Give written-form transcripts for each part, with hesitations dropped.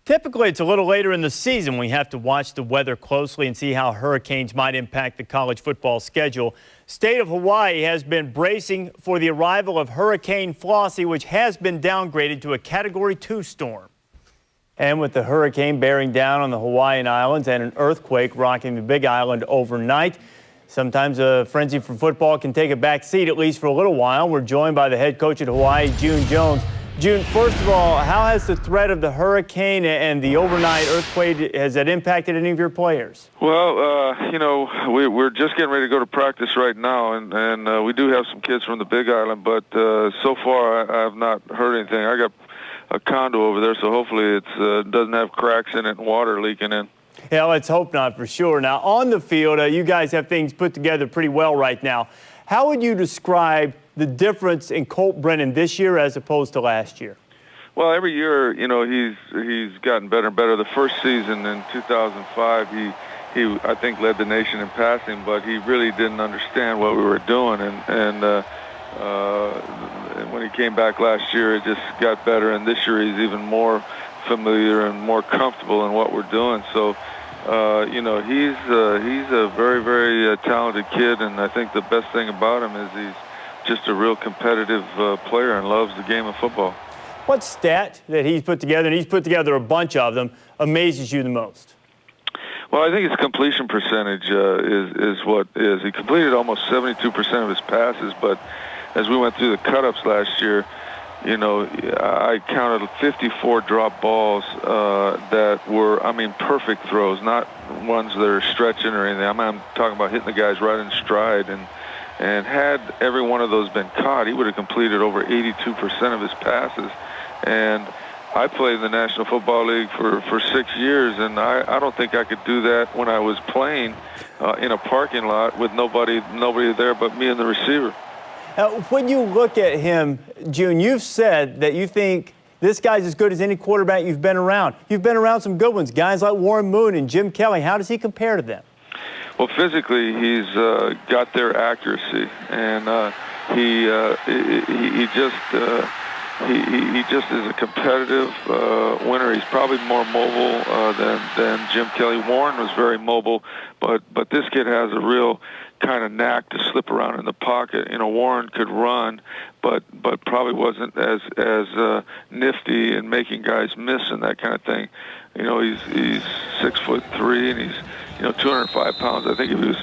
Typically, it's a little later in the season. We have to watch the weather closely and see how hurricanes might impact the college football schedule. State of Hawaii has been bracing for the arrival of Hurricane Flossie, which has been downgraded to a Category 2 storm. And with the hurricane bearing down on the Hawaiian Islands and an earthquake rocking the Big Island overnight, sometimes a frenzy for football can take a back seat, at least for a little while. We're joined by the head coach at Hawaii, June Jones. June, first of all, how has the threat of the hurricane and the overnight earthquake, has that impacted any of your players? Well, we're just getting ready to go to practice right now, and we do have some kids from the Big Island, but so far I have not heard anything. I got a condo over there, so hopefully it doesn't have cracks in it and water leaking in. Yeah, let's hope not, for sure. Now, on the field, you guys have things put together pretty well right now. How would you describe the difference in Colt Brennan this year as opposed to last year? Well, every year, he's gotten better and better. The first season in 2005, he I think led the nation in passing, but he really didn't understand what we were doing. And when he came back last year, it just got better. And this year, he's even more familiar and more comfortable in what we're doing. So, he's a very, very talented kid, and I think the best thing about him is he's just a real competitive player and loves the game of football. What stat that he's put together, and he's put together a bunch of them, amazes you the most? Well, I think his completion percentage is what is. He completed almost 72% of his passes, but as we went through the cut-ups last year, I counted 54 drop balls that were, perfect throws, not ones that are stretching or anything. I'm talking about hitting the guys right in stride. And had every one of those been caught, he would have completed over 82% of his passes. And I played in the National Football League for 6 years, and I don't think I could do that when I was playing in a parking lot with nobody there but me and the receiver. When you look at him, June, you've said that you think this guy's as good as any quarterback you've been around. You've been around some good ones, guys like Warren Moon and Jim Kelly. How does he compare to them? Well, physically, he's got their accuracy, and he just is a competitive winner. He's probably more mobile than Jim Kelly. Warren was very mobile, but this kid has a real kind of knack to slip around in the pocket. Warren could run, but probably wasn't as nifty in making guys miss and that kind of thing. He's 6'3", and he's 205 pounds. I think if he was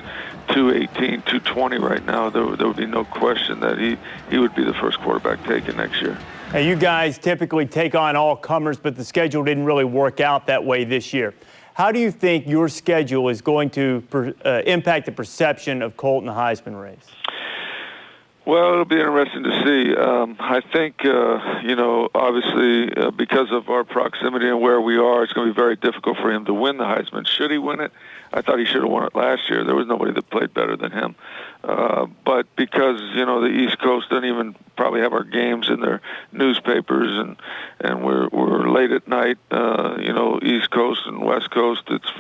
218, 220 right now, there would be no question that he would be the first quarterback taken next year. Now, you guys typically take on all comers, but the schedule didn't really work out that way this year. How do you think your schedule is going to impact the perception of Colt in the Heisman race? Well, it'll be interesting to see. I think, obviously, because of our proximity and where we are, it's going to be very difficult for him to win the Heisman. Should he win it? I thought he should have won it last year. There was nobody that played better than him. But because, the East Coast doesn't even probably have our games in their newspapers, and we're late at night, East Coast and West Coast, it's,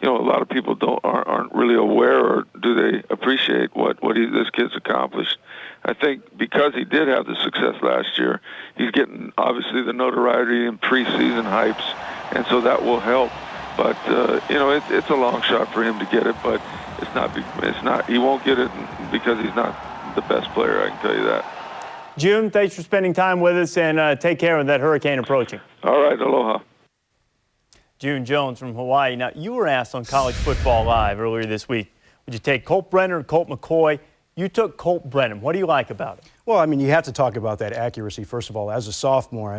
a lot of people aren't really aware, or do they appreciate what this kid's accomplished. I think because he did have the success last year, he's getting, obviously, the notoriety and preseason hypes, and so that will help. But, it's a long shot for him to get it, but it's not, he won't get it because he's not the best player, I can tell you that. June, thanks for spending time with us, and take care of that hurricane approaching. All right, aloha. June Jones from Hawaii. Now, you were asked on College Football Live earlier this week, would you take Colt Brennan or Colt McCoy? You took Colt Brennan. What do you like about him? Well, you have to talk about that accuracy, first of all. As a sophomore,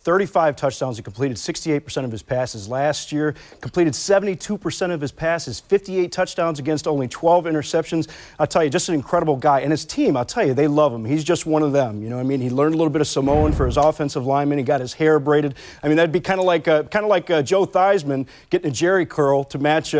35 touchdowns. He completed 68% of his passes last year, completed 72% of his passes, 58 touchdowns against only 12 interceptions. I'll tell you, just an incredible guy. And his team, I'll tell you, they love him. He's just one of them. He learned a little bit of Samoan for his offensive lineman. He got his hair braided. That'd be kind of like Joe Theismann getting a Jerry curl to match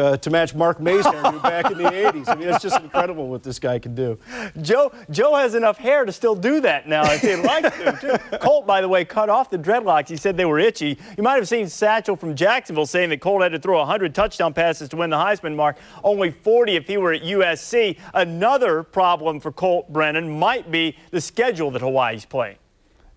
Mark May's hairdo back in the 80s. It's just incredible what this guy can do. Joe has enough hair to still do that now if he'd like to. Colt, by the way, cut off the dreadlocks. He said they were itchy. You might have seen Satchel from Jacksonville saying that Colt had to throw 100 touchdown passes to win the Heisman mark, only 40 if he were at USC. Another problem for Colt Brennan might be the schedule that Hawaii's playing.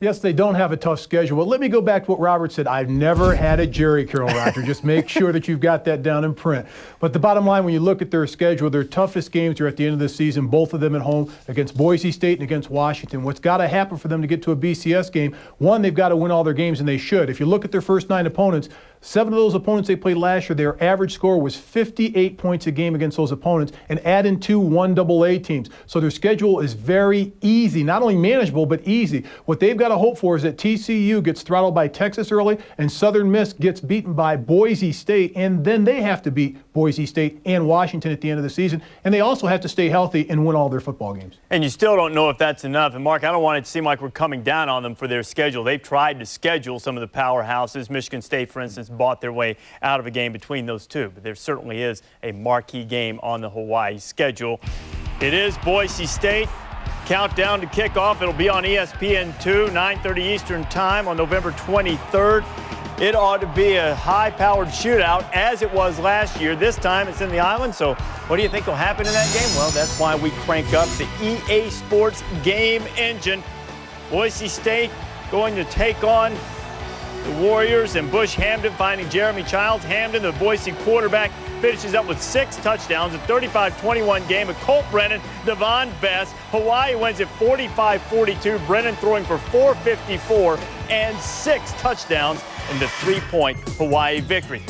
Yes, they don't have a tough schedule. But let me go back to what Robert said. I've never had a Jerry curl, Roger. Just make sure that you've got that down in print. But the bottom line, when you look at their schedule, their toughest games are at the end of the season, both of them at home against Boise State and against Washington. What's got to happen for them to get to a BCS game, one, they've got to win all their games, and they should. If you look at their first 9 opponents, 7 of those opponents they played last year, their average score was 58 points a game against those opponents, and add in 2 1AA teams. So their schedule is very easy, not only manageable, but easy. What they've got to hope for is that TCU gets throttled by Texas early, and Southern Miss gets beaten by Boise State, and then they have to beat Boise State and Washington at the end of the season, and they also have to stay healthy and win all their football games. And you still don't know if that's enough. And, Mark, I don't want it to seem like we're coming down on them for their schedule. They've tried to schedule some of the powerhouses. Michigan State, for instance, bought their way out of a game between those two. But there certainly is a marquee game on the Hawaii schedule. It is Boise State. Countdown to kickoff. It'll be on ESPN 2, 9:30 Eastern Time on November 23rd. It ought to be a high-powered shootout, as it was last year. This time it's in the island, so what do you think will happen in that game? Well, that's why we crank up the EA Sports game engine. Boise State going to take on the Warriors, and Bush Hamden finding Jeremy Childs. Hamden, the Boise quarterback, finishes up with 6 touchdowns, a 35-21 game. With Colt Brennan, Devon Best. Hawaii wins at 45-42. Brennan throwing for 454 and 6 touchdowns in the 3-point Hawaii victory.